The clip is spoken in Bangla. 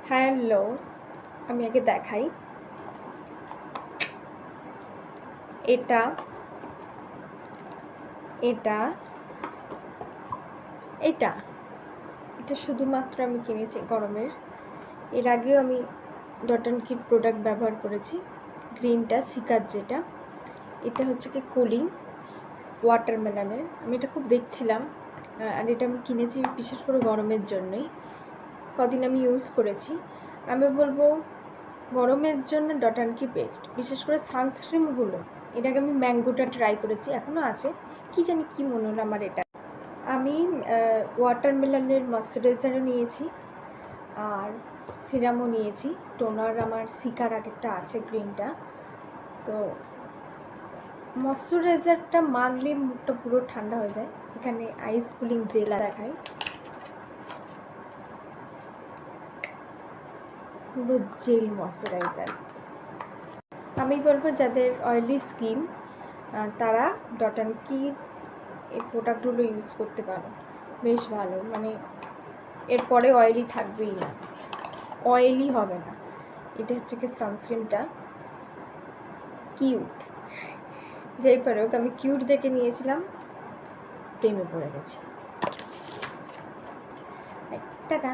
হ্যালো, আমি আগে দেখাই। এটা এটা এটা এটা শুধুমাত্র আমি কিনেছি গরমের। এর আগেও আমি ডট অ্যান্ড কি প্রোডাক্ট ব্যবহার করেছি। গ্রিনটা সিকার যেটা, এটা হচ্ছে কি কুলিং ওয়াটারমেলনের। আমি এটা খুব দেখছিলাম, আর এটা আমি কিনেছি বিশেষ করে গরমের জন্যই। কদিন আমি ইউজ করেছি। আমি বলবো গরমের জন্য ডট অ্যান্ড কি বেস্ট, বিশেষ করে সানস্ক্রিনগুলো। এর আগে আমি ম্যাঙ্গোটা ট্রাই করেছি, এখনও আছে। কি জানি কি মনে হলো আমার এটা। আমি ওয়াটারমেলনের ময়শ্চারাইজারও নিয়েছি, আর সিরামও নিয়েছি। টোনার আমার সিকার আগেরটা আছে গ্রিনটা। তো ময়শ্চারাইজারটা মাখলে মুখটা পুরো ঠান্ডা হয়ে যায়। এখানে আইস কুলিং জেল দেখায়, পুরো জেল ময়শ্চারাইজার। আমি বলবো যাদের অয়েলি স্কিন তারা ডট অ্যান্ড কি এই প্রোডাক্টগুলো ইউজ করতে পারো, বেশ ভালো। মানে এরপরে অয়েলি থাকবেই না, অয়েলি হবে না। এটা হচ্ছে কি সানস্ক্রিনটা কিউট, যেই পারে হোক আমি কিউট দেখে নিয়েছিলাম, প্রেমে পড়ে গেছি। টাটা।